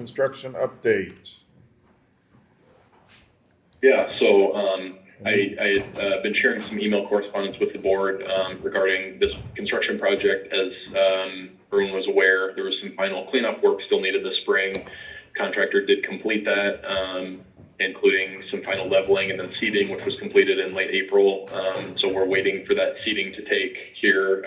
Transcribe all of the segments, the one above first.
construction update. Yeah, so I had been sharing some email correspondence with the board regarding this construction project. As everyone was aware, there was some final cleanup work still needed this spring. Contractor did complete that, including some final leveling and then seeding, which was completed in late April. So we're waiting for that seeding to take here.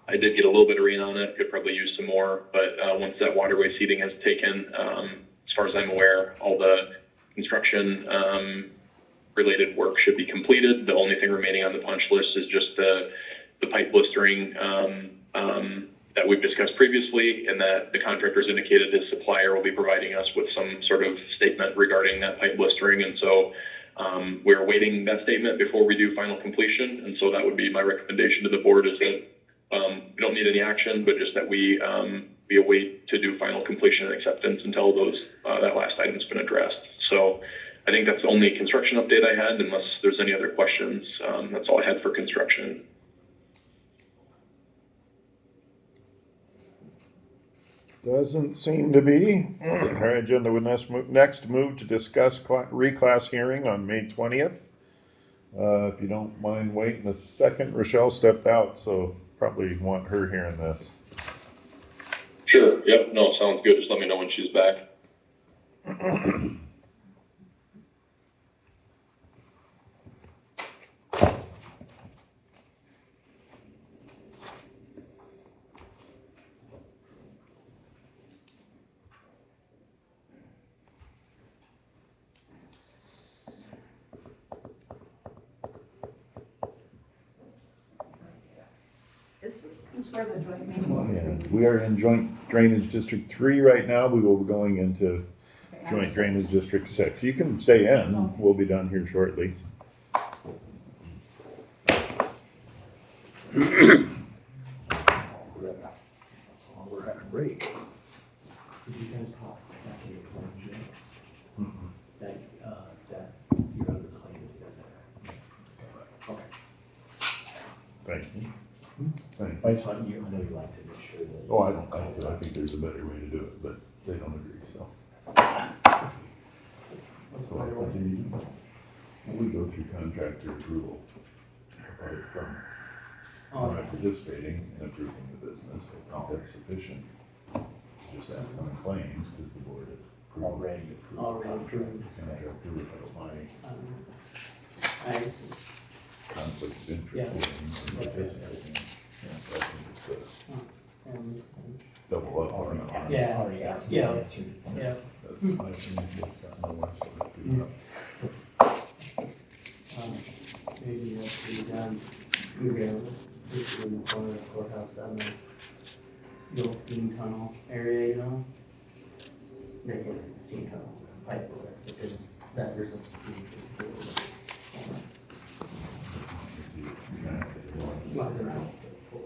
I did get a little bit of rain on it, could probably use some more, but once that waterway seeding has taken, as far as I'm aware, all the construction related work should be completed. The only thing remaining on the punch list is just the pipe blistering that we've discussed previously, and that the contractor's indicated his supplier will be providing us with some sort of statement regarding that pipe blistering. And so we're awaiting that statement before we do final completion. And so that would be my recommendation to the board, is that we don't need any action, but just that we await to do final completion and acceptance until that last item's been addressed. So I think that's the only construction update I had, unless there's any other questions. That's all I had for construction. Doesn't seem to be. Our agenda would next move to discuss reclass hearing on May 20th. If you don't mind waiting a second, Rochelle stepped out, so probably want her hearing this. Sure, yep, no, sounds good. Just let me know when she's back. This is for the joint meeting. Yeah, we are in joint drainage district 3 right now. We will be going into joint drainage district 6. You can stay in. We'll be done here shortly. We're at a break. Did you guys pop back in the claim, Jim? That your other claim is in there. Okay. Thank you. Thank I you. just want you, I know you like to make sure that. Oh, I don't like to. I think there's a better way to do it, but they don't agree, so. So I continue. We go through contractor approval apart from participating in approving the business. I think that's sufficient. Just act on claims, because the board has Already approved. contractor without my I conflict of interest. Yeah. And participating. Yeah, so I think it's a double up on it. Yeah, already asked. Yeah. Answered. Yeah. That's my opinion. It's got nowhere, so let's do that. Maybe that's be done. Maybe just in the corner of the courthouse down there. The old steam tunnel area, you know? Make it a steam tunnel pipe over there, because that there's a steam. Not that I don't get full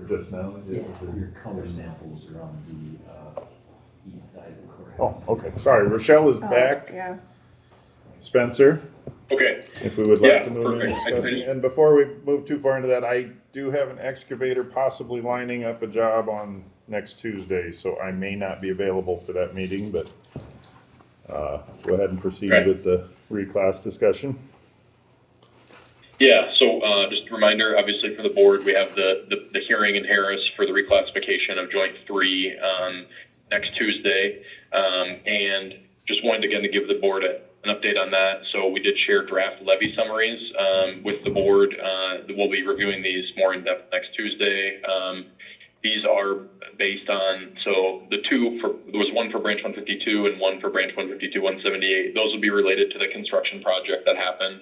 Just now? Your color samples are on the east side of the Oh, courthouse. okay, sorry, Rochelle is back. Yeah. Spencer, Okay, if we would like Yeah, to move into perfect. discussing, and before we move too far into that, I do have an excavator possibly lining up a job on next Tuesday, so I may not be available for that meeting, but go ahead and proceed Okay. with the reclass discussion. yeah, so just a reminder, obviously for the board, we have the hearing in Harris for the reclassification of joint 3 next Tuesday. And just wanted again to give the board an update on that. So we did share draft levy summaries with the board. We'll be reviewing these more in depth next Tuesday. These are based on, so there was one for branch 152 and one for branch 152-178. Those will be related to the construction project that happened.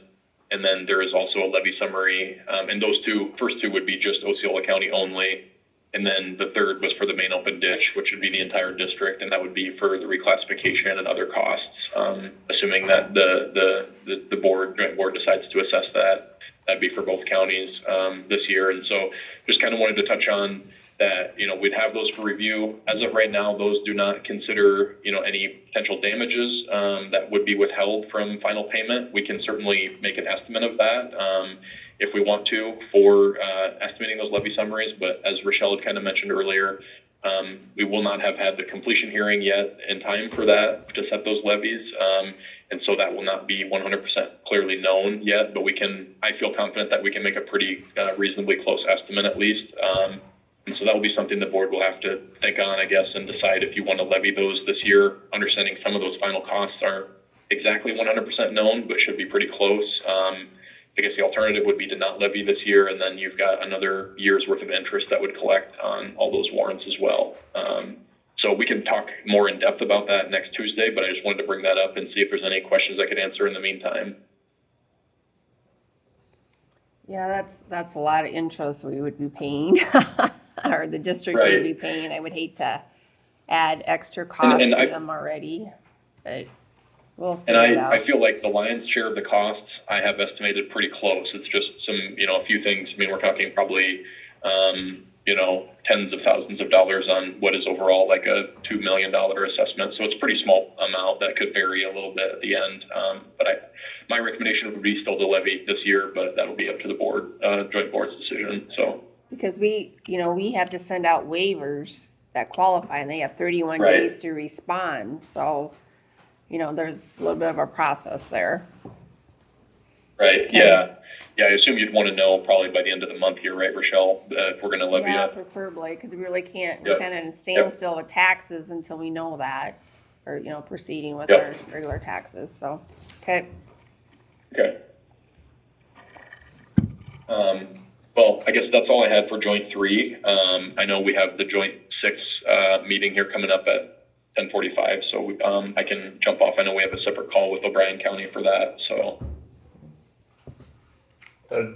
And then there is also a levy summary, and those first two would be just Osceola County only. And then the third was for the main open ditch, which would be the entire district, and that would be for the reclassification and other costs, assuming that the joint board decides to assess that. That'd be for both counties this year. And so just kind of wanted to touch on that, we'd have those for review. As of right now, those do not consider, any potential damages that would be withheld from final payment. We can certainly make an estimate of that if we want to for estimating those levy summaries. But as Rochelle had kind of mentioned earlier, we will not have had the completion hearing yet in time for that to set those levies. And so that will not be 100% clearly known yet, but I feel confident that we can make a pretty reasonably close estimate at least. And so that will be something the board will have to think on, I guess, and decide if you want to levy those this year, understanding some of those final costs aren't exactly 100% known, but should be pretty close. I guess the alternative would be to not levy this year, and then you've got another year's worth of interest that would collect on all those warrants as well. So we can talk more in depth about that next Tuesday, but I just wanted to bring that up and see if there's any questions I could answer in the meantime. Yeah, that's a lot of interest we would be paying, or the district would be paying. I would hate to add extra costs to them already, but we'll figure it out. I feel like the lion's share of the costs I have estimated pretty close. It's just some, a few things. I mean, we're talking probably, tens of thousands of dollars on what is overall like a $2 million assessment. So it's a pretty small amount that could vary a little bit at the end. But my recommendation would be still to levy this year, but that'll be up to the board, joint board's decision. So because we have to send out waivers that qualify, and they have 31 days to respond. So, there's a little bit of a process there. Right. Okay. Yeah. Yeah, I assume you'd want to know probably by the end of the month here, right, Rochelle, if we're going to levy it? Yeah, preferably, because we really can't, we're kind of in a standstill with taxes until we know that, or, proceeding with our regular taxes, so, okay. Okay. Well, I guess that's all I had for joint 3. I know we have the joint 6 meeting here coming up at 10:45, so I can jump off. I know we have a separate call with O'Brien County for that, so.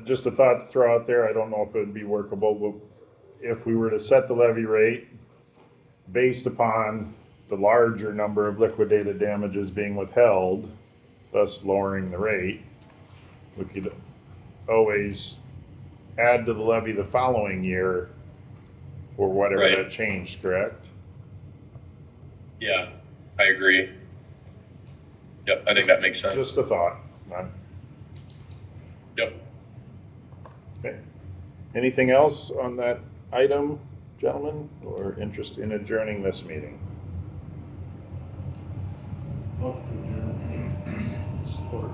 Just a thought to throw out there, I don't know if it would be workable, but if we were to set the levy rate based upon the larger number of liquidated damages being withheld, thus lowering the rate, we could always add to the levy the following year for whatever that changed, correct? Yeah, I agree. Yep, I think that makes sense. Just a thought. Yep. Okay. Anything else on that item, gentlemen, or interest in adjourning this meeting? Support.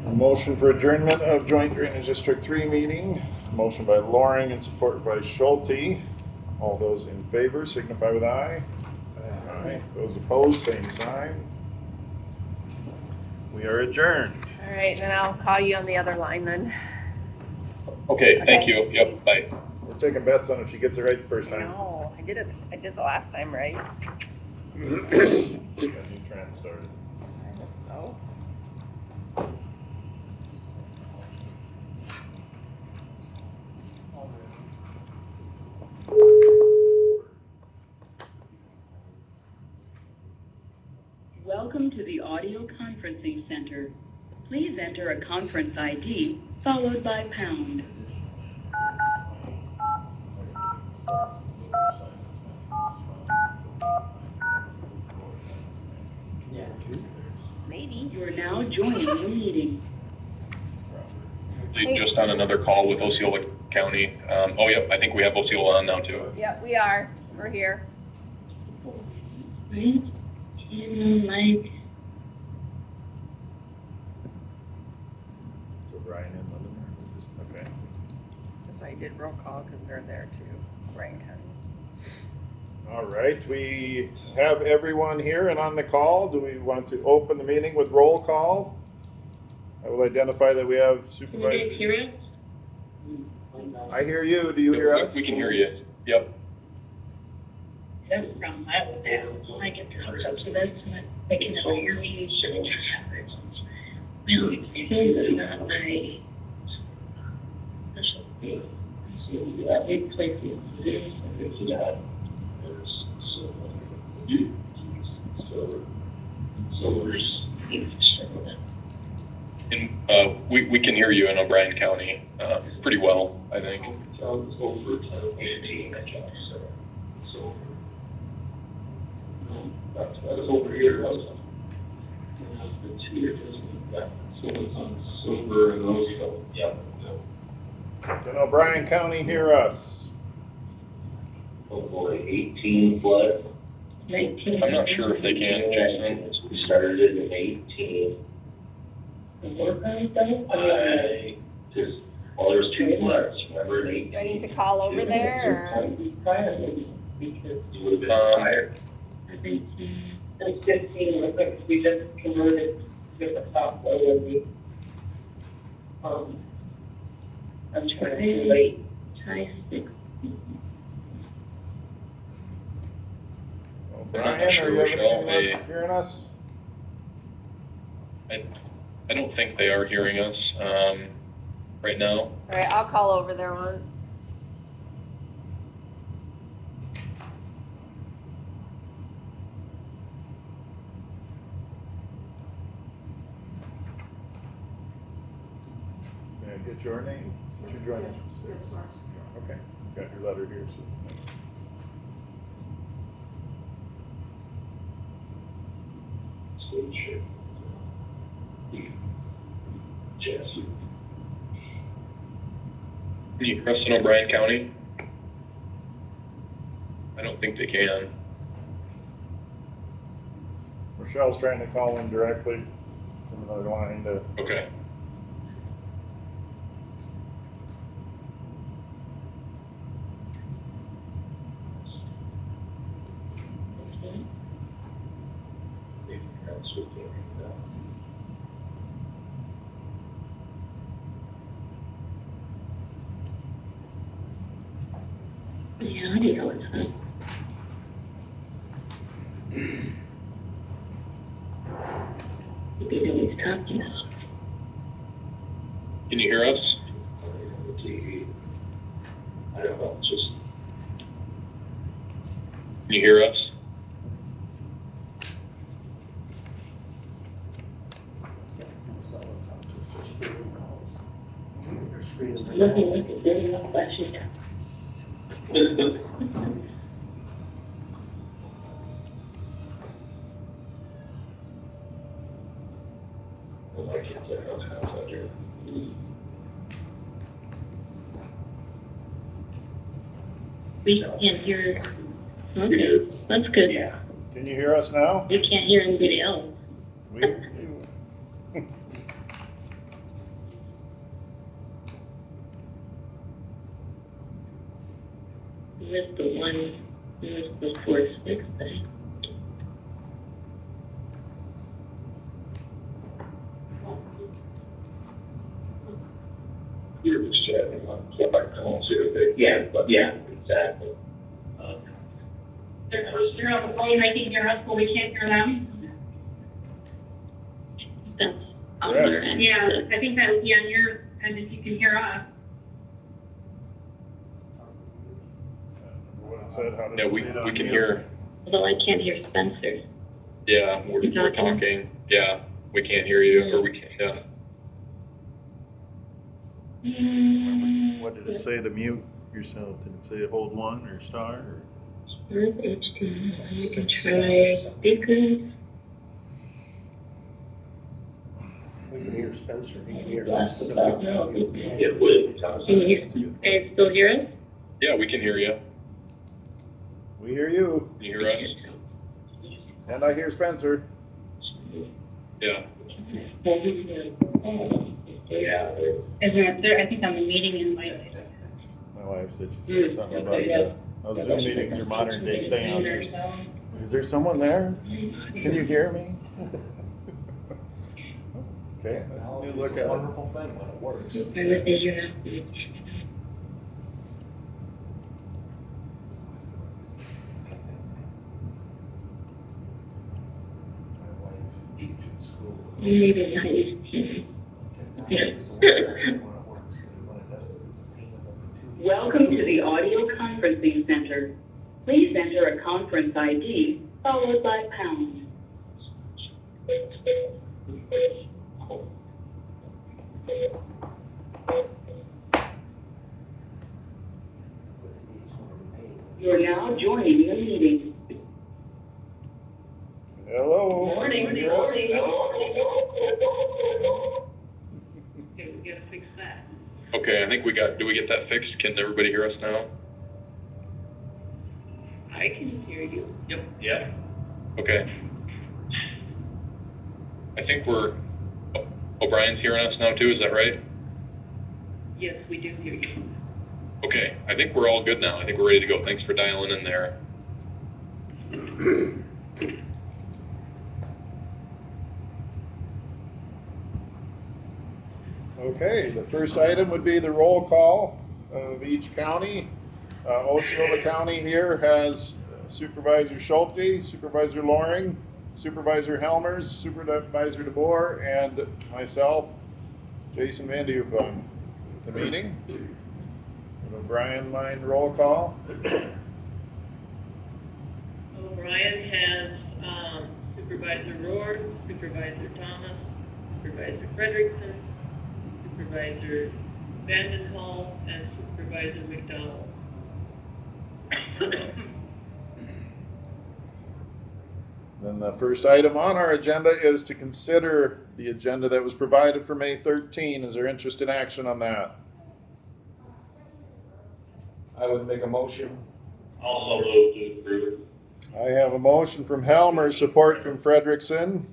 A motion for adjournment of Joint Drainage District 3 meeting. Motion by Loring and supported by Schulte. All those in favor signify with aye. Aye. Those opposed, same sign. We are adjourned. All right, then I'll call you on the other line then. Okay, thank you. Yep, bye. We're taking bets on if she gets it right the first time. No, I did the last time right. A new trend started. I hope so. Welcome to the audio conferencing center. Please enter a conference ID followed by pound. Yeah. Maybe. You are now joining the meeting. Just on another call with Osceola County. Yep, I think we have Osceola on now too. Yep, we are. We're here. Right? Mike. So Brian and Linda are okay. That's why I did roll call, because they're there too, Bryan County. All right, we have everyone here and on the call. Do we want to open the meeting with roll call? I will identify that we have supervisor. Can you guys hear us? I hear you. Do you hear us? We can hear you. Yep. That's the problem I have with that. When I get hooked up to this, and I can never hear me. This is not my specialty. So we play We can hear you in O'Brien County, pretty well, I think. Sounds over 18, I guess, so. No, that's over here, that's. It's here, yeah, so it's on silver and Roseville, yep. Can O'Brien County hear us? Oh boy, 18 flood. 19. I'm not sure if they can, Jason. We started it in 18. I just, well, there was 2 floods, remember, in 18. Do I need to call over there, or? You would have been tired. It's 15, real quick, 'cause we just converted to the top low of the, I'm trying to wait, try 6. O'Brien, are you having luck hearing us? I don't think they are hearing us, right now. All right, I'll call over there once. May I get your name since you're joining us? Okay, got your letter here, so. Sure. Jesse. Can you hear us in O'Brien County? I don't think they can. Michelle's trying to call in directly from another line to. Okay. The audio is up. Maybe nobody's talking now. Can you hear us? I don't know, it's just. Can you hear us? Looking like it's really not flashing. We can't hear, okay, that's good. Yeah. Can you hear us now? We can't hear anybody else. We hear you. With the one, with the 4-6 thing. You're just chatting on, so I can't see it. Yeah, but yeah, exactly. They're on the phone, they can hear us, but we can't hear them? That's on Correct. their end. Yeah, I think that would be on your end if you can hear us. What it said, how did Yeah, it we say it on can mute? hear. Although I can't hear Spencer. Yeah, we're talking. Yeah, we can't hear you, or we can't, yeah. What did it say to mute yourself? Did it say hold 1 or star? Or? HDMI, you can try speakers. We can hear Spencer, he can hear That's us. about now. It would. Can you guys still hear us? Yeah, we can hear you. We hear you. Can you hear us? And I hear Spencer. Yeah. Yeah. Is there, I think on the meeting invite. My wife said she said something about how Zoom meetings are modern day seances. Is there someone there? Can you hear me? Okay, that's a new look at it. Wonderful thing when it works. I would say you have to. My wife teaches school. Maybe not used to. When it works, but when it doesn't, it's a pain in the butt. Welcome to the audio conferencing center. Please enter a conference ID followed by pound. now joining the meeting. Hello? Morning, Can you hear us? morning. Okay, we gotta fix that. Okay, I think do we get that fixed? Can everybody hear us now? I can hear you. Yep. Yeah. Okay. I think O'Brien's hearing us now too, is that right? Yes, we do hear you. Okay, I think we're all good now. I think we're ready to go. Thanks for dialing in there. Okay, the first item would be the roll call of each county. Osceola County here has Supervisor Schulte, Supervisor Loring, Supervisor Helmers, Supervisor DeBoer, and myself, Jason Van Duven. The meeting. O'Brien line roll call. O'Brien has Supervisor Rohr, Supervisor Thomas, Supervisor Frederickson, Supervisor Vandenhall, and Supervisor McDowell. Then the first item on our agenda is to consider the agenda that was provided for May 13. Is there interest in action on that? I would make a motion. Also move to approve. I have a motion from Helmer, support from Frederickson.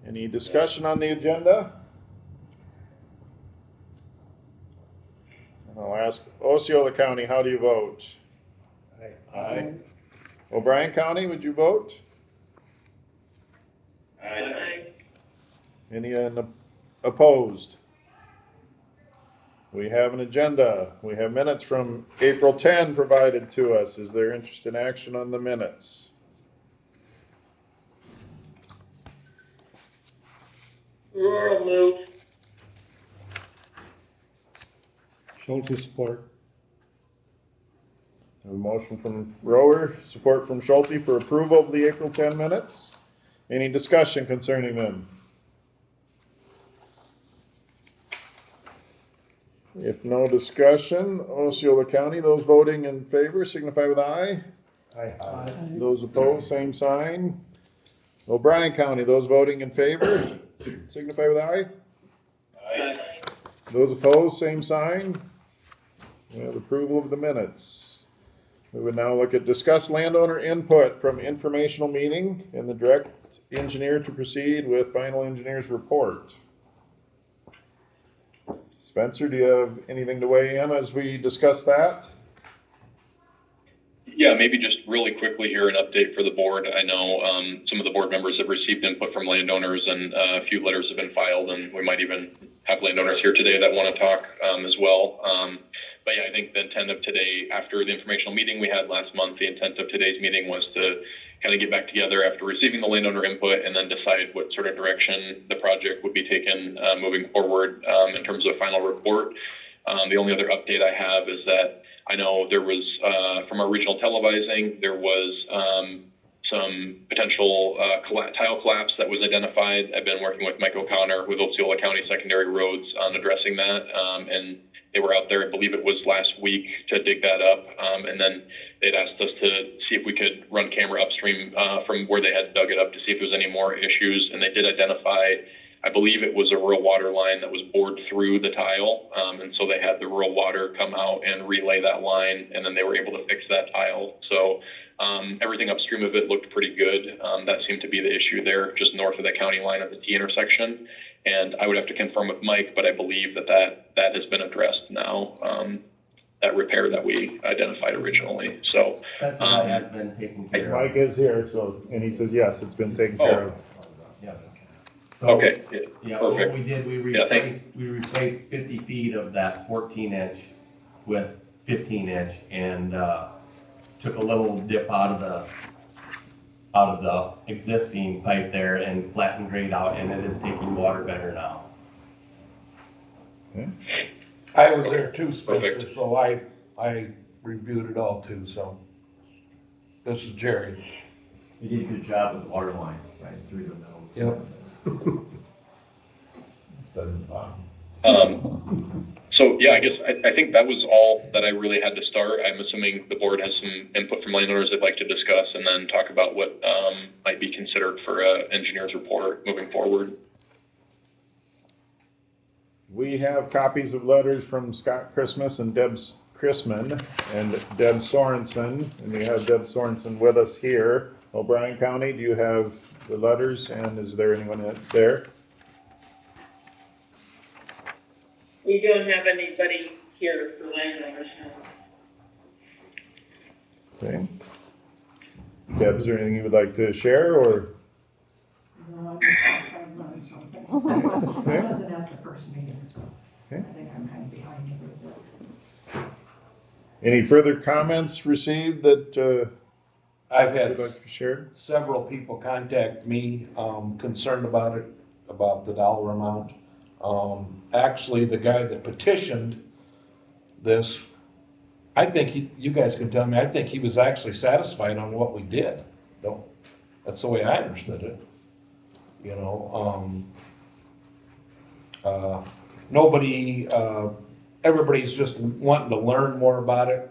Any discussion on the agenda? I'll ask Osceola County, how do you vote? Aye. O'Brien County, would you vote? Aye. Any opposed? We have an agenda. We have minutes from April 10 provided to us. Is there interest in action on the minutes? Rural move. Schulte support. A motion from Rower, support from Schulte for approval of the April 10 minutes. Any discussion concerning them? If no discussion, Osceola County, those voting in favor signify with aye. Aye. Those opposed, same sign. O'Brien County, those voting in favor signify with aye. Aye. Those opposed, same sign. We have approval of the minutes. We would now look at discuss landowner input from informational meeting and the direct engineer to proceed with final engineer's report. Spencer, do you have anything to weigh in as we discuss that? Yeah, maybe just really quickly here, an update for the board. I know some of the board members have received input from landowners, and a few letters have been filed, and we might even have landowners here today that want to talk as well. But yeah, I think the intent of today, after the informational meeting we had last month, the intent of today's meeting was to kind of get back together after receiving the landowner input and then decide what sort of direction the project would be taken moving forward in terms of final report. The only other update I have is that I know there was, from our regional televising, there was some potential tile collapse that was identified. I've been working with Mike O'Connor with Osceola County Secondary Roads on addressing that, and they were out there, I believe it was last week, to dig that up, and then they'd asked us to see if we could run camera upstream from where they had dug it up to see if there's any more issues, and they did identify, I believe it was a rural water line that was bored through the tile, and so they had the rural water come out and relay that line, and then they were able to fix that tile. So everything upstream of it looked pretty good. That seemed to be the issue there, just north of the county line at the T intersection. And I would have to confirm with Mike, but I believe that has been addressed now, that repair that we identified originally. So That's what has been taken care of. Mike is here, so, and he says, yes, it's been taken care of. Yeah. So, okay, yeah, what perfect. we did, we Yeah, replaced 50 feet of that 14-inch with 15-inch and took a little dip out of the existing pipe there and flattened grade out, and it is taking water better now. Okay. I was there too, Spencer, Perfect. so I reviewed it all too, so. This is Jerry. You did a good job with the water line right through the middle. Yep. So yeah, I guess I think that was all that I really had to start. I'm assuming the board has some input from landowners they'd like to discuss, and then talk about what might be considered for an engineer's report moving forward. We have copies of letters from Scott Christmas and Deb Chrisman and Deb Sorensen, and we have Deb Sorensen with us here. O'Brien County, do you have the letters, and is there anyone there? We don't have anybody here for landowners now. Okay. Deb, is there anything you would like to share, or? No, I tried to learn something. Okay. I wasn't at the first meeting, so Okay. I think I'm kind of behind a little bit. Any further comments received that I've you had would like to share? several people contact me, concerned about it, about the dollar amount. Actually, the guy that petitioned this, I think you guys can tell me, I think he was actually satisfied on what we did. No, that's the way I understood it. You know, nobody, everybody's just wanting to learn more about it,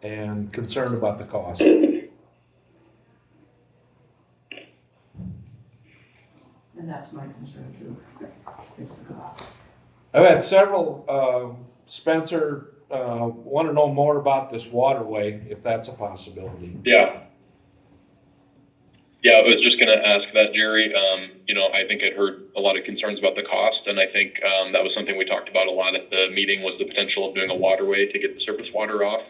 and concerned about the cost. And that's my concern too, is the cost. I've had several, Spencer, want to know more about this waterway, if that's a possibility. Yeah. Yeah, I was just going to ask that, Jerry. You know, I think I'd heard a lot of concerns about the cost, and I think that was something we talked about a lot at the meeting, was the potential of doing a waterway to get the surface water off.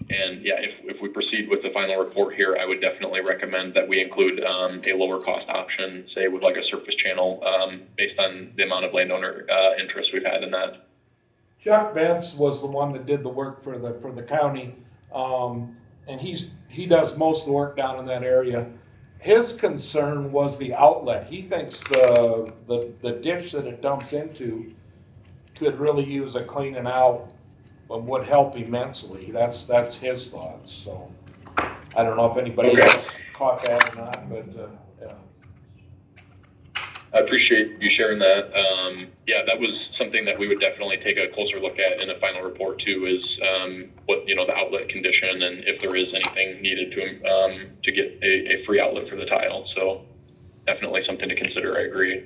And yeah, if we proceed with the final report here, I would definitely recommend that we include a lower cost option, say with like a surface channel, based on the amount of landowner interest we've had in that. Chuck Bentz was the one that did the work for the county, and he does most of the work down in that area. His concern was the outlet. He thinks the ditch that it dumps into could really use a cleaning out, and would help immensely. That's his thoughts. So I don't know if anybody else caught that or not, but yeah. I appreciate you sharing that. Yeah, that was something that we would definitely take a closer look at in a final report too, is what, you know, the outlet condition, and if there is anything needed to get a free outlet for the tile. So definitely something to consider, I agree.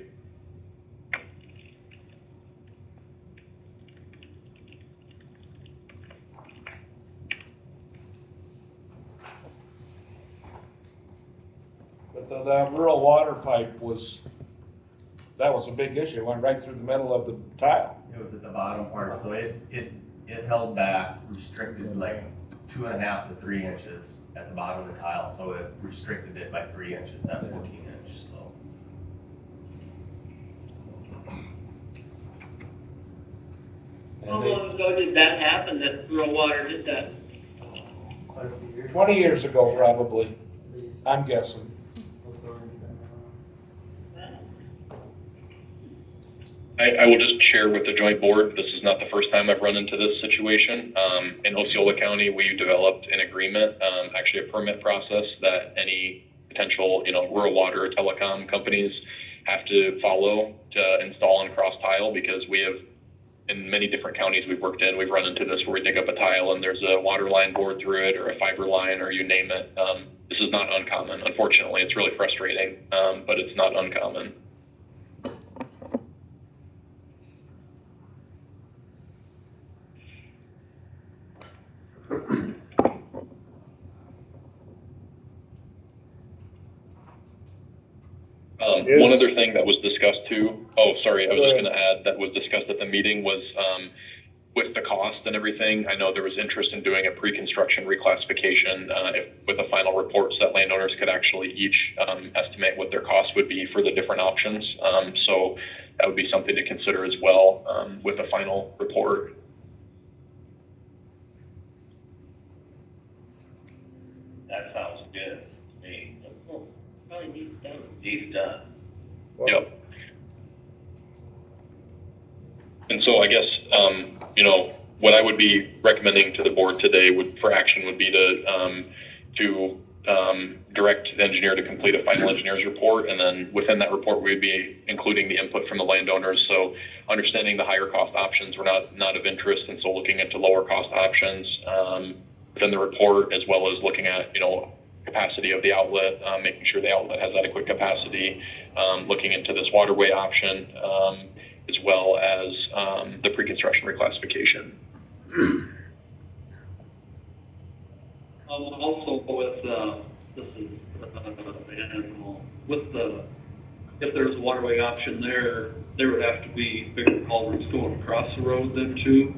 But the rural water pipe was a big issue. It went right through the middle of the tile. It was at the bottom part, so it held back, restricted like 2.5 to 3 inches at the bottom of the tile, so it restricted it by 3 inches, that 14 inch, so. How long ago did that happen, that rural water did that? Quite a few years. 20 years ago, probably, At least. I'm guessing. I will just share with the joint board, this is not the first time I've run into this situation. In Osceola County, we developed an agreement, actually a permit process that any potential, you know, rural water or telecom companies have to follow to install and cross tile, because we have, in many different counties we've worked in, we've run into this where we dig up a tile and there's a water line bored through it, or a fiber line, or you name it. This is not uncommon. Unfortunately, it's really frustrating, but it's not uncommon. One other thing that was discussed too, oh, sorry, I was just going to add, that was discussed at the meeting was with the cost and everything. I know there was interest in doing a pre-construction reclassification with a final report, so that landowners could actually each estimate what their cost would be for the different options. So that would be something to consider as well with a final report. That sounds good to me. Probably needs done. Needs done. Yep. And so I guess, you know, what I would be recommending to the board today for action would be to direct the engineer to complete a final engineer's report, and then within that report, we'd be including the input from the landowners. So understanding the higher cost options were not of interest, and so looking into lower cost options within the report, as well as looking at, capacity of the outlet, making sure the outlet has adequate capacity, looking into this waterway option, as well as the pre-construction reclassification. Also if there's a waterway option there would have to be bigger culverts going across the road then too,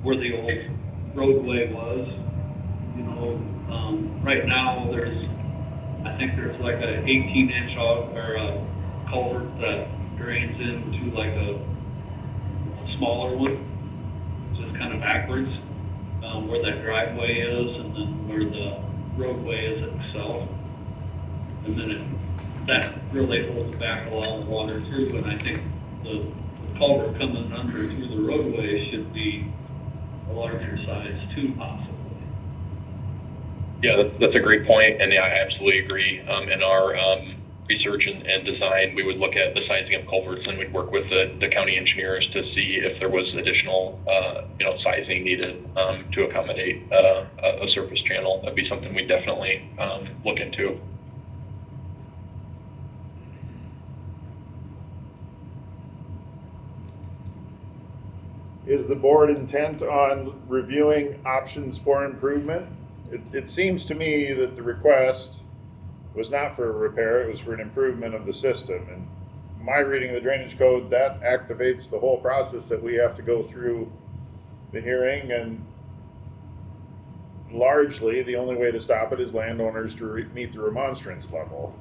where the old roadway was. Right now I think there's like a 18-inch or a culvert that drains into like a smaller one, just kind of backwards, where that driveway is and then where the roadway is itself. And then that really holds back a lot of water through, and I think the culvert coming under through the roadway should be a larger size too, possibly. Yeah, that's a great point, and yeah, I absolutely agree. In our research and design, we would look at the sizing of culverts, and we'd work with the county engineers to see if there was additional, sizing needed to accommodate a surface channel. That'd be something we'd definitely look into. Is the board intent on reviewing options for improvement? It seems to me that the request was not for a repair, it was for an improvement of the system. And my reading of the drainage code, that activates the whole process that we have to go through the hearing, and largely the only way to stop it is landowners to meet the remonstrance level.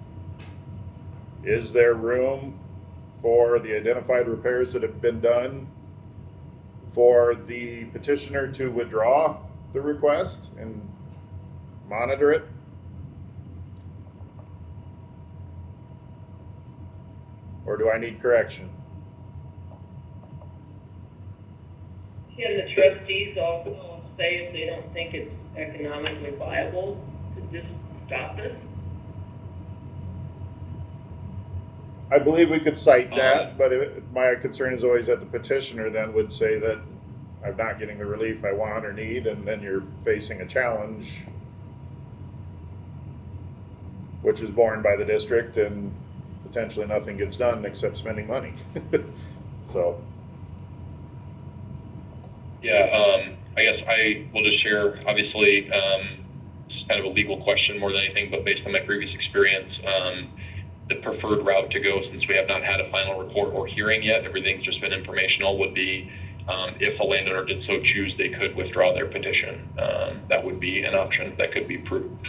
Is there room for the identified repairs that have been done for the petitioner to withdraw the request and monitor it? Or do I need correction? Can the trustees also say if they don't think it's economically viable to just stop this? I believe we could cite that, but my concern is always that the petitioner then would say that I'm not getting the relief I want or need, and then you're facing a challenge, which is borne by the district, and potentially nothing gets done except spending money. So. Yeah, I guess I will just share, obviously, it's kind of a legal question more than anything, but based on my previous experience, the preferred route to go, since we have not had a final report or hearing yet, everything's just been informational, would be if a landowner did so choose, they could withdraw their petition. That would be an option that could be pursued.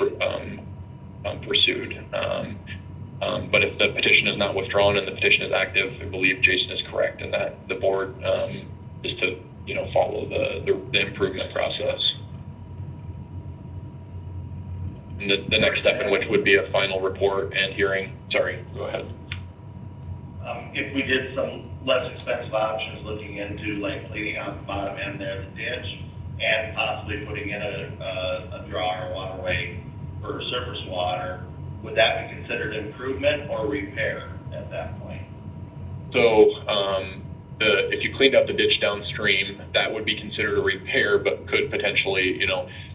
But if the petition is not withdrawn and the petition is active, I believe Jason is correct in that the board is to follow the improvement process. And the next step in which would be a final report and hearing. Sorry, go ahead. If we did some less expensive options, looking into like cleaning out the bottom end there, the ditch, and possibly putting in a draw or waterway for surface water, would that be considered improvement or repair at that point? So if you cleaned out the ditch downstream, that would be considered a repair, but could potentially,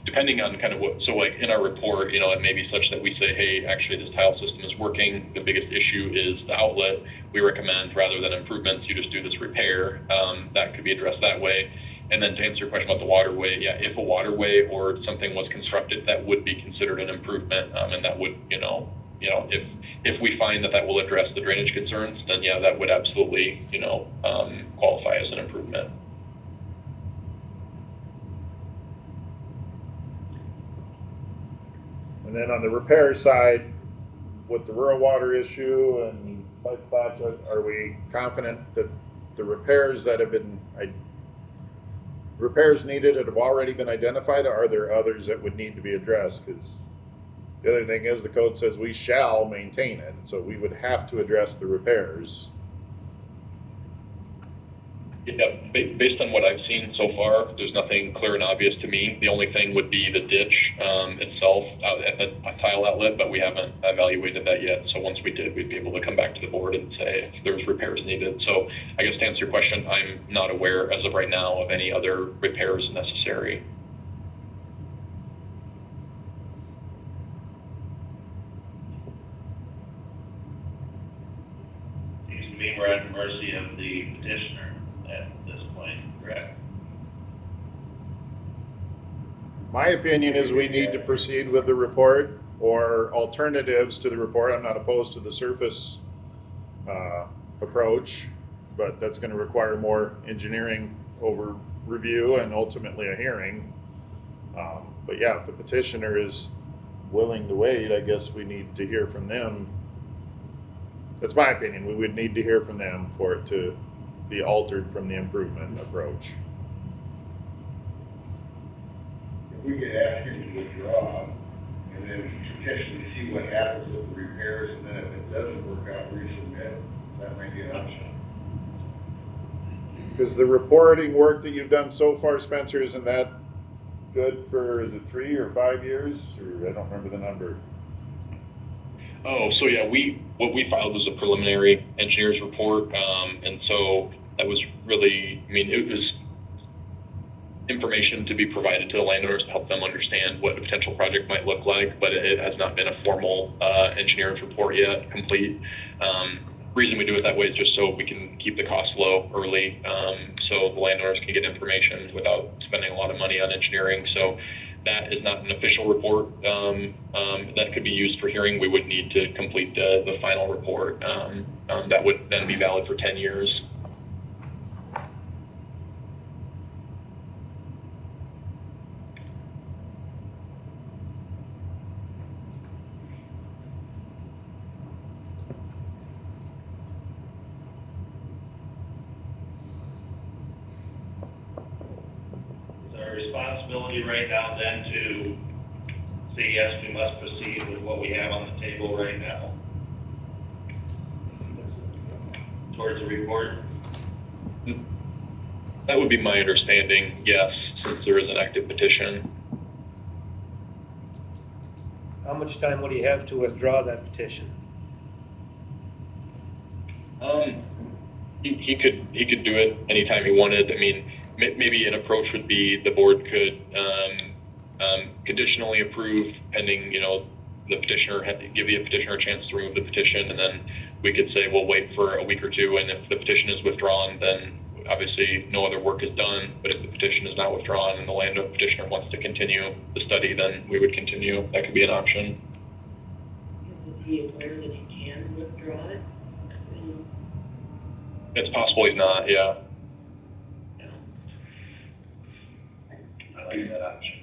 depending on kind of what, so like in our report, it may be such that we say, hey, actually this tile system is working. The biggest issue is the outlet. We recommend rather than improvements, you just do this repair. That could be addressed that way. And then to answer your question about the waterway, yeah, if a waterway or something was constructed, that would be considered an improvement, and that would, if we find that will address the drainage concerns, then yeah, that would absolutely, qualify as an improvement. And then on the repair side, with the rural water issue and pipe spots, are we confident that the repairs that have been needed that have already been identified, or are there others that would need to be addressed? Because the other thing is the code says we shall maintain it, so we would have to address the repairs. Yeah, based on what I've seen so far, there's nothing clear and obvious to me. The only thing would be the ditch itself out at the tile outlet, but we haven't evaluated that yet. So once we did, we'd be able to come back to the board and say if there's repairs needed. So I guess to answer your question, I'm not aware as of right now of any other repairs necessary. Seems to me we're at the mercy of the petitioner at this point, correct? My opinion is we need to proceed with the report or alternatives to the report. I'm not opposed to the surface approach, but that's going to require more engineering over review and ultimately a hearing. But yeah, if the petitioner is willing to wait, I guess we need to hear from them. That's my opinion. We would need to hear from them for it to be altered from the improvement approach. If we could ask him to withdraw and then potentially see what happens with the repairs, and then if it doesn't work out, resubmit, that might be an option. Because the reporting work that you've done so far, Spencer, isn't that good for, is it 3 or 5 years? Or I don't remember the number. Oh, so yeah, what we filed was a preliminary engineer's report, and so that was really, I mean, it was information to be provided to the landowners to help them understand what a potential project might look like, but it has not been a formal engineer's report yet, complete. Reason we do it that way is just so we can keep the costs low early, so the landowners can get information without spending a lot of money on engineering. So that is not an official report that could be used for hearing. We would need to complete the final report that would then be valid for 10 years. Responsibility right now then to say, yes, we must proceed with what we have on the table right now towards the report? That would be my understanding, yes, since there is an active petition. How much time would he have to withdraw that petition? He could do it anytime he wanted. I mean, maybe an approach would be the board could conditionally approve pending, the petitioner, give the petitioner a chance to remove the petition, and then we could say we'll wait for a week or two, and if the petition is withdrawn, then obviously no other work is done. But if the petition is not withdrawn and the landowner petitioner wants to continue the study, then we would continue. That could be an option. Is he aware that he can withdraw it? It's possible he's not, yeah. I like that option.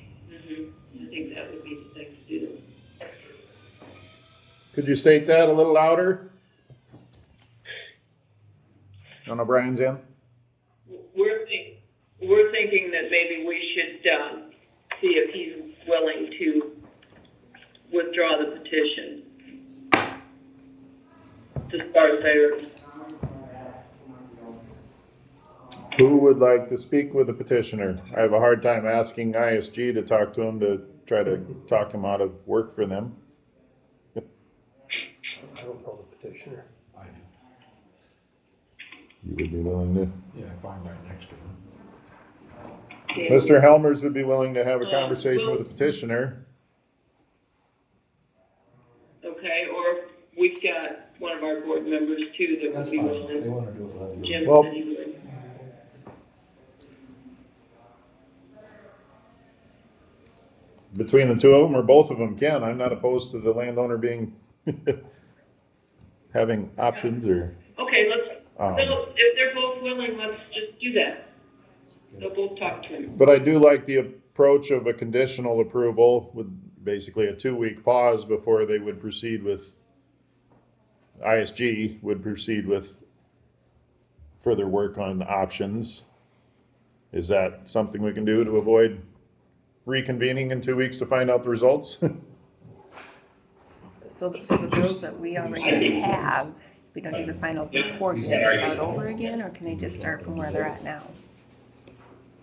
I think that would be the thing to do. Could you state that a little louder? John O'Brien's in. We're thinking that maybe we should see if he's willing to withdraw the petition to start there. Who would like to speak with the petitioner? I have a hard time asking ISG to talk to him to try to talk him out of work for them. I don't know the petitioner. I do. You would be willing to? Yeah, if I'm right next to him. Okay. Mr. Helmers would be willing to have a conversation with the petitioner. Okay, or we've got one of our board members too that would be willing. They want to do it without you. Jim Well- said he would. Between the two of them or both of them can. I'm not opposed to the landowner being, having options or. Okay, so if they're both willing, let's just do that. They'll both talk to him. But I do like the approach of a conditional approval with basically a 2-week pause before they would proceed with, ISG would proceed with further work on options. Is that something we can do to avoid reconvening in 2 weeks to find out the results? So the bills that we already have, we don't do the final report, do they just start over again, or can they just start from where they're at now?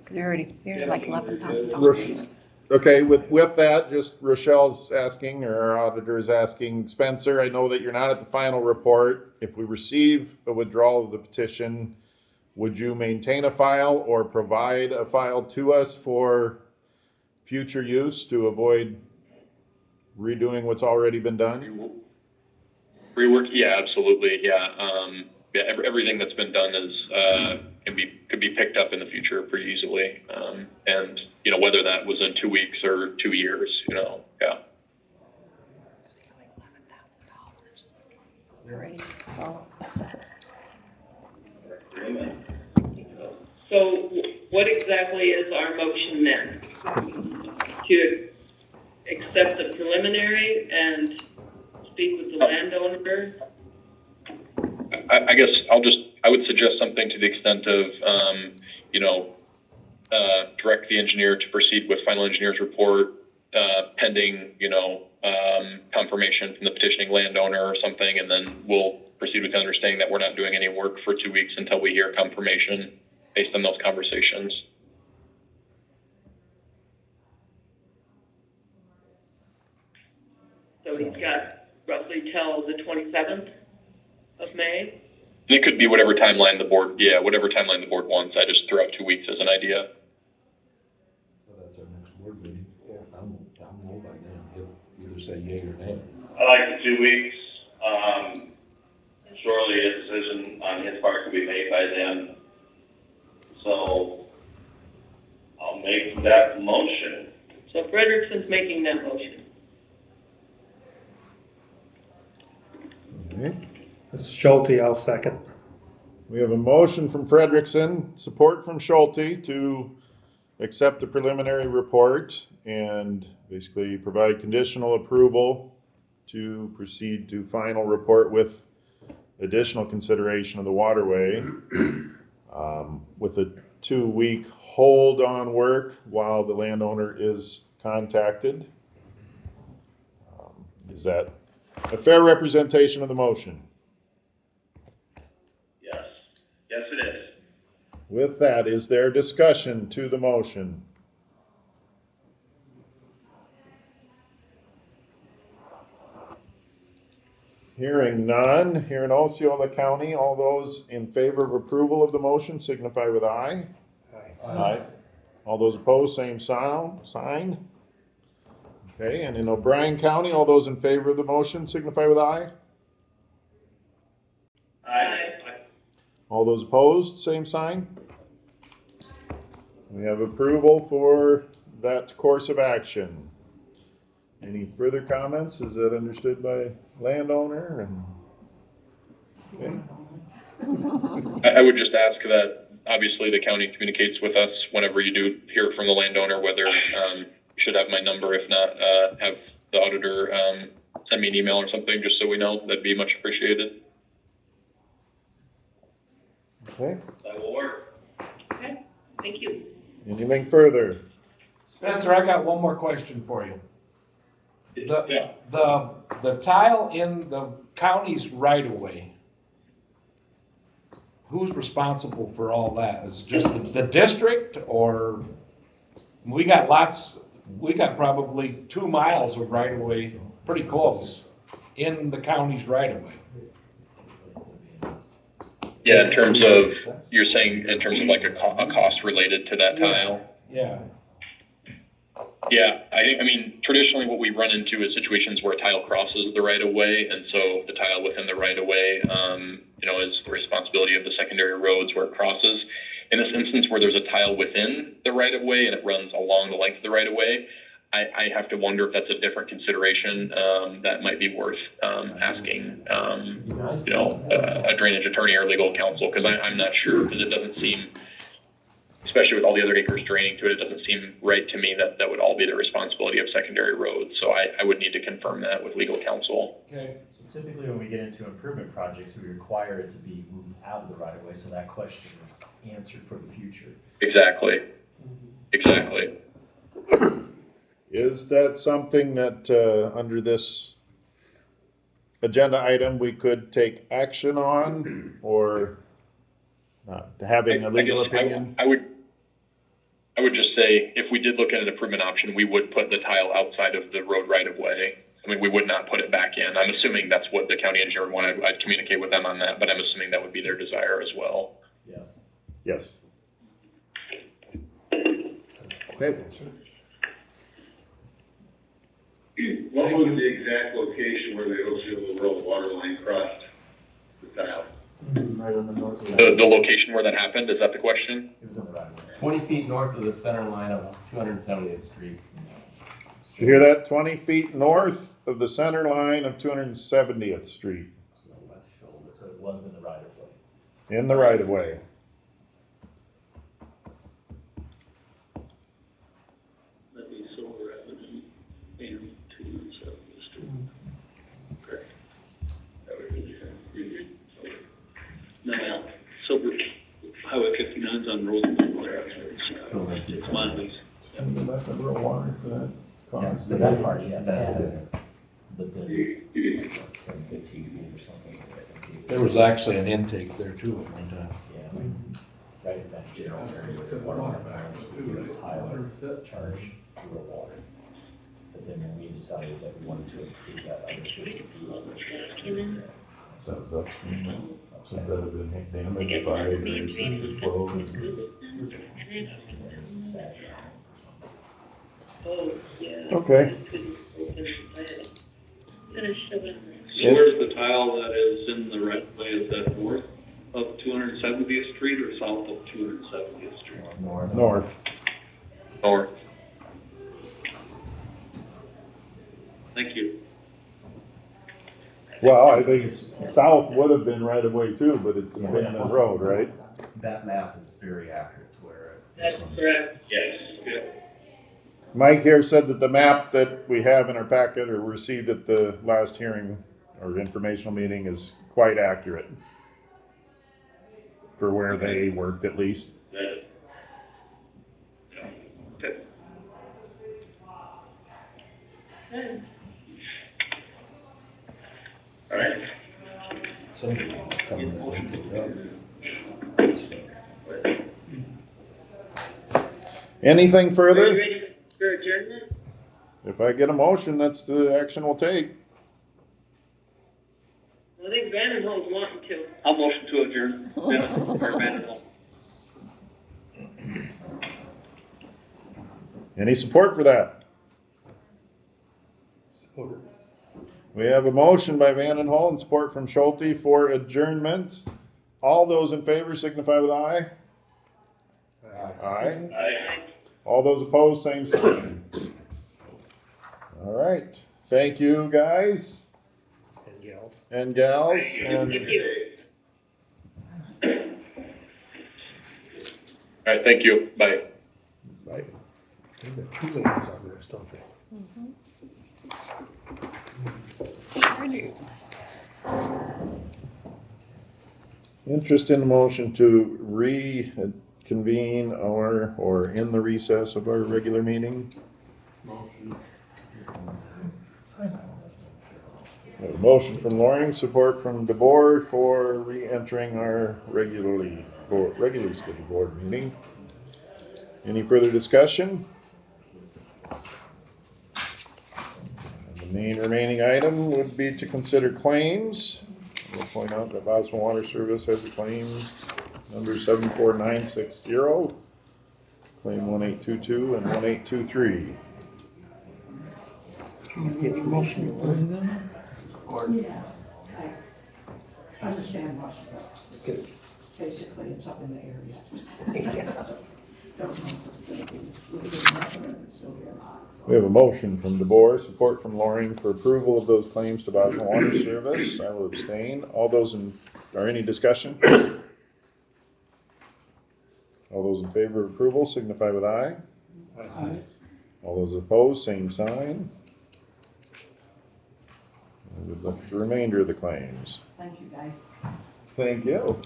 Because they're like $11,000. Okay, with that, just Rochelle's asking, or our auditor is asking, Spencer, I know that you're not at the final report. If we receive a withdrawal of the petition, would you maintain a file or provide a file to us for future use to avoid redoing what's already been done? Rework, yeah, absolutely, yeah. Everything that's been done is, could be picked up in the future pretty easily. And, whether that was in 2 weeks or 2 years, yeah. Already, so. So what exactly is our motion then? To accept the preliminary and speak with the landowner? I guess I would suggest something to the extent of, direct the engineer to proceed with final engineer's report, pending, confirmation from the petitioning landowner or something, and then we'll proceed with the understanding that we're not doing any work for 2 weeks until we hear confirmation based on those conversations. So he's got roughly till the 27th of May? It could be whatever timeline the board wants. I just threw out 2 weeks as an idea. So that's our next board meeting. I'm low by then. He'll either say yay or nay. I like the 2 weeks. Surely a decision on his part could be made by then. So I'll make that motion. So Frederickson's making that motion. Okay. This is Schulte, I'll second. We have a motion from Frederickson, support from Schulte to accept the preliminary report and basically provide conditional approval to proceed to final report with additional consideration of the waterway, with a 2-week hold on work while the landowner is contacted. Is that a fair representation of the motion? Yes. Yes, it is. With that, is there discussion to the motion? Hearing none, here in Osceola County, all those in favor of approval of the motion signify with aye. Aye. All those opposed, same sign. Okay, and in O'Brien County, all those in favor of the motion signify with aye. Aye. All those opposed, same sign. We have approval for that course of action. Any further comments? Is that understood by landowner? Okay. I would just ask that obviously the county communicates with us whenever you do hear from the landowner, whether you should have my number. If not, have the auditor send me an email or something just so we know. That'd be much appreciated. Okay. That will work. Okay, thank you. Anything further? Spencer, I got one more question for you. Yeah. The tile in the county's right of way, who's responsible for all that? Is it just the district, or we got probably 2 miles of right of way, pretty close, in the county's right of way. Yeah, in terms of, you're saying in terms of like a cost related to that tile? Yeah. Yeah, I mean, traditionally what we run into is situations where a tile crosses the right of way, and so the tile within the right of way, is the responsibility of the secondary roads where it crosses. In this instance where there's a tile within the right of way and it runs along the length of the right of way, I have to wonder if that's a different consideration that might be worth asking, a drainage attorney or legal counsel, because I'm not sure, because it doesn't seem, especially with all the other acres draining to it, it doesn't seem right to me that would all be the responsibility of secondary roads. So I would need to confirm that with legal counsel. Okay. So typically when we get into improvement projects, we require it to be moved out of the right of way, so that question is answered for the future. Exactly. Is that something that under this agenda item we could take action on, or not having a legal opinion? I would just say, if we did look at an improvement option, we would put the tile outside of the road right of way. I mean, we would not put it back in. I'm assuming that's what the county engineer wanted. I'd communicate with them on that, but I'm assuming that would be their desire as well. Yes. Yes. Okay. What was the exact location where the Osceola Road water line crossed the tile? Right on the north of The location where that happened, is that the question? It was in the right of way. 20 feet north of the center line of 270th Street. Did you hear that? 20 feet north of the center line of 270th Street, So west shoulder, so it was in the right of way. in the right of way. That'd be Silver Avenue and 270th Street. Correct. That would be, no, Silver, Highway 59's on Roosevelt there, actually. So that It's Monty's. Can you let the rural water for that? Yeah, but that part, yeah, that is. But then, 10, 15 feet or something. There was actually an intake there too at one time. Yeah, right in that general area where the water line was, we did a tile charge to the water. But then we decided that we wanted to improve that other 50 feet. That was upstream, so that had been damaged by the flow. Oh, yeah. Okay. So where's the tile that is in the right of way? Is that north of 270th Street or south of 270th Street? North. North. Thank you. Well, I think south would have been right of way too, but it's an abandoned road, right? That map is very accurate to where. That's correct. Yes. Yeah. Mike here said that the map that we have in our packet or received at the last hearing or informational meeting is quite accurate for where they worked at least. Okay. All right. Somebody was coming that intake up. Anything Are you further? ready for adjournment? If I get a motion, that's the action we'll take. I think Vandenhoe's wanting to. I'll motion to adjourn. Any support for that? Support. We have a motion by Vandenhull and support from Schulte for adjournment. All those in favor signify with aye. Aye. All those opposed, same sign. All right. Thank you, guys And gals. and gals. And Thank you. All right, thank you. Bye. They've got 2 lanes on there, don't they? interest in the motion to reconvene or in the recess of our regular meeting. Motion. A motion from Loring, support from DeBoer for re-entering our regularly scheduled board meeting. Any further discussion? And the main remaining item would be to consider claims. We'll point out that Boswell Water Service has a claim number 74960, claim 1822 and 1823. Get your motion for them? Yeah. I understand what's Good. basically it's up in the area. We have a motion from DeBoer, support from Loring for approval of those claims to Boswell Water Service. I will abstain. All those any discussion? All those in favor of approval signify with aye. Aye. All those opposed, same sign. We would look at the remainder of the claims. Thank you, guys. Thank you.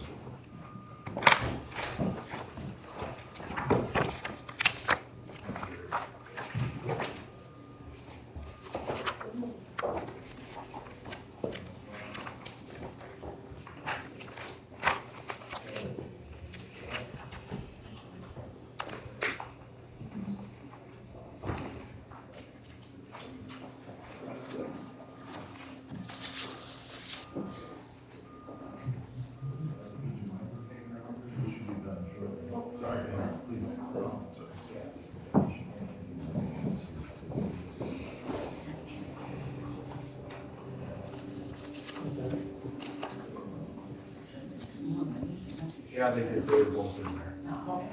Yeah, they did, they were both in there. Okay.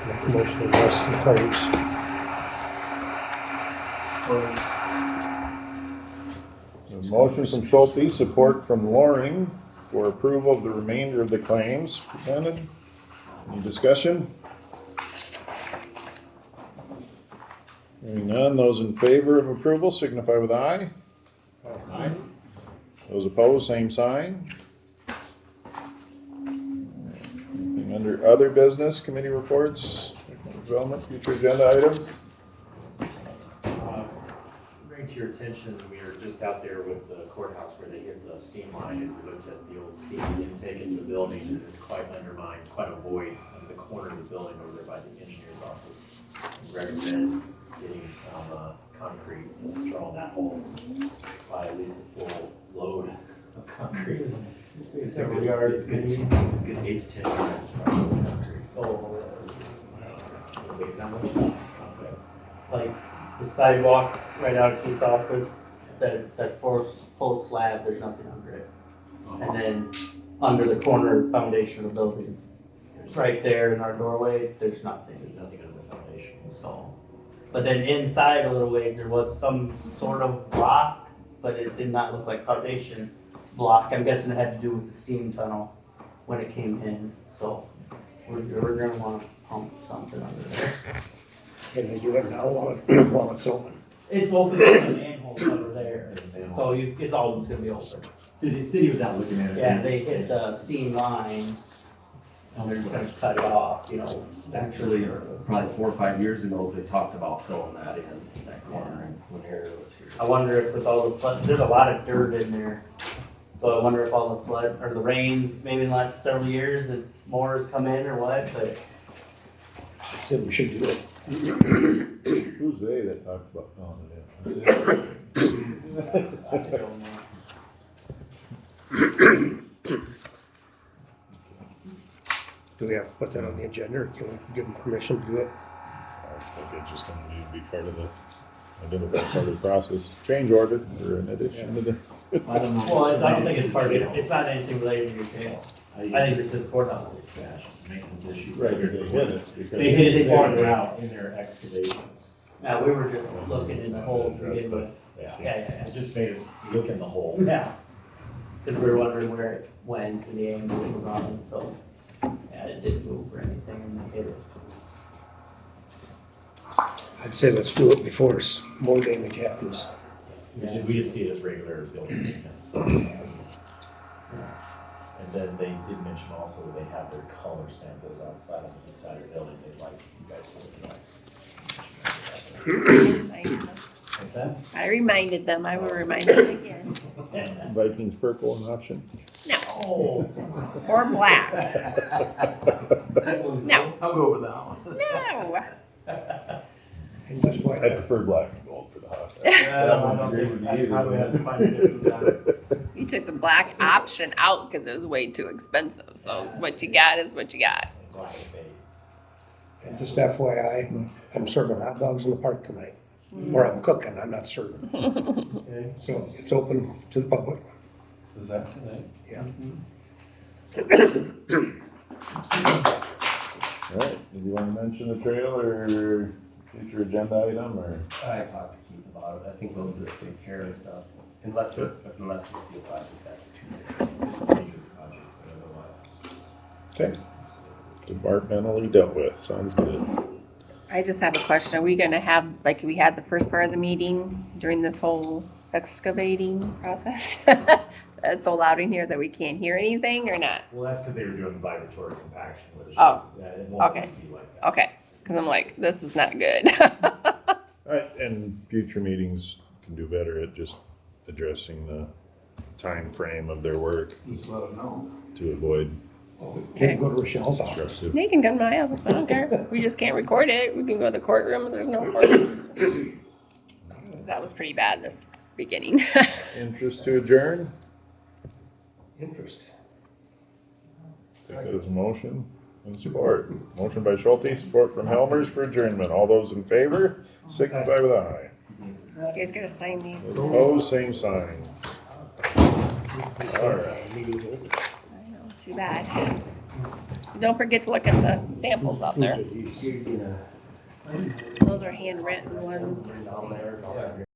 Make a motion to address the claims. A motion from Schulte, support from Loring for approval of the remainder of the claims presented. Any discussion? Hearing none, those in favor of approval signify with aye. Aye. Those opposed, same sign. Anything under other business, committee reports, economic development, future agenda items? Bring to your attention, we were just out there with the courthouse where they hit the steam line, and we looked at the old steam intake into the building, and it's quite undermined, quite a void in the corner of the building over there by the engineer's office. We recommend getting some concrete and throwing that hole by at least a full load of concrete. It's a Several good yards, good maybe. 8 to 10 yards from concrete. So, It's not much concrete. like, the sidewalk right out of Keith's office, that full slab, there's nothing under it. And then, under the corner foundation of the building, right there in our doorway, there's nothing. There's nothing under the foundation. So, but then inside a little ways, there was some sort of block, but it did not look like foundation block. I'm guessing it had to do with the steam tunnel when it came in, so we're gonna wanna pump something under there. Can they do it now while it's open? It's open, there's a manhole over there, so it's always gonna be open. City was out looking at it. Yeah, they hit the steam line, and they're gonna cut it off, you know. Actually, probably 4 or 5 years ago, they talked about filling that in, that corner, when Harry was here. I wonder if with all the flood, there's a lot of dirt in there. So I wonder if all the flood, or the rains, maybe in the last several years, it's more has come in or what, but I said we should do it. Who's they that talked about filling it in? I don't know. Do we have to put that on the agenda, or can we give them permission to do it? I think it's just gonna need to be part of the, identified part of the process. Change order or an addition to the. I don't know. Well, I don't think it's part of it, it's not anything related to your jail. I think it's just courthouse. Trash, maintenance issues. Right, they hit it because. They hit it, they poured it out out. in their excavations. Now, we were just looking in the hole to begin with. Yeah. Yeah. It just made us look in the hole. Yeah. Cause we were wondering where it went and the angle it was on, so, yeah, it didn't move or anything and they hit it. I'd say let's do it before more damage happens. We just see it as regular building maintenance. And then they did mention also that they have their color samples outside on the side of the building, they'd like you guys to look at. What's that? I reminded them, I will remind them again. Vikings purple an option? No, Oh. or black, no, I'll go with that one. no. And just I like, prefer black and gold for the hot. I don't think, I probably have to find a different one. You took the black option out because it was way too expensive, so it's what you got is what you got. Black fades. and just FYI, I'm serving hot dogs in the park tonight. Or I'm cooking, I'm not serving. Okay. So it's open to the public. Is that tonight? Yeah. All right, did you wanna mention the trail or future agenda item or? I talked to Keith about it, I think they'll just take care of stuff, unless we see a project that's too major project, but otherwise. Okay. Departmentally dealt with, sounds good. I just have a question. Are we gonna have, like we had the first part of the meeting during this whole excavating process? It's so loud in here that we can't hear anything or not? Well, that's because they were doing vibratory compaction with it. Oh, It won't okay. be like that. Okay, because I'm like, this is not good. All right, and future meetings can do better at just addressing the time frame of their work Just let them know. to avoid Can't go to Rochelle's office. disruptive. They can come to my office, I don't care. We just can't record it. We can go to the courtroom, there's no courtroom. that was pretty bad this beginning. Interest to adjourn? Interest. Take that as a motion and support. Motion by Schulte, support from Helmers for adjournment. All those in favor, signify with aye. You guys gotta sign these. Those opposed, same sign. All right. I know, too bad. Don't forget to look at the samples out there. Those are handwritten ones.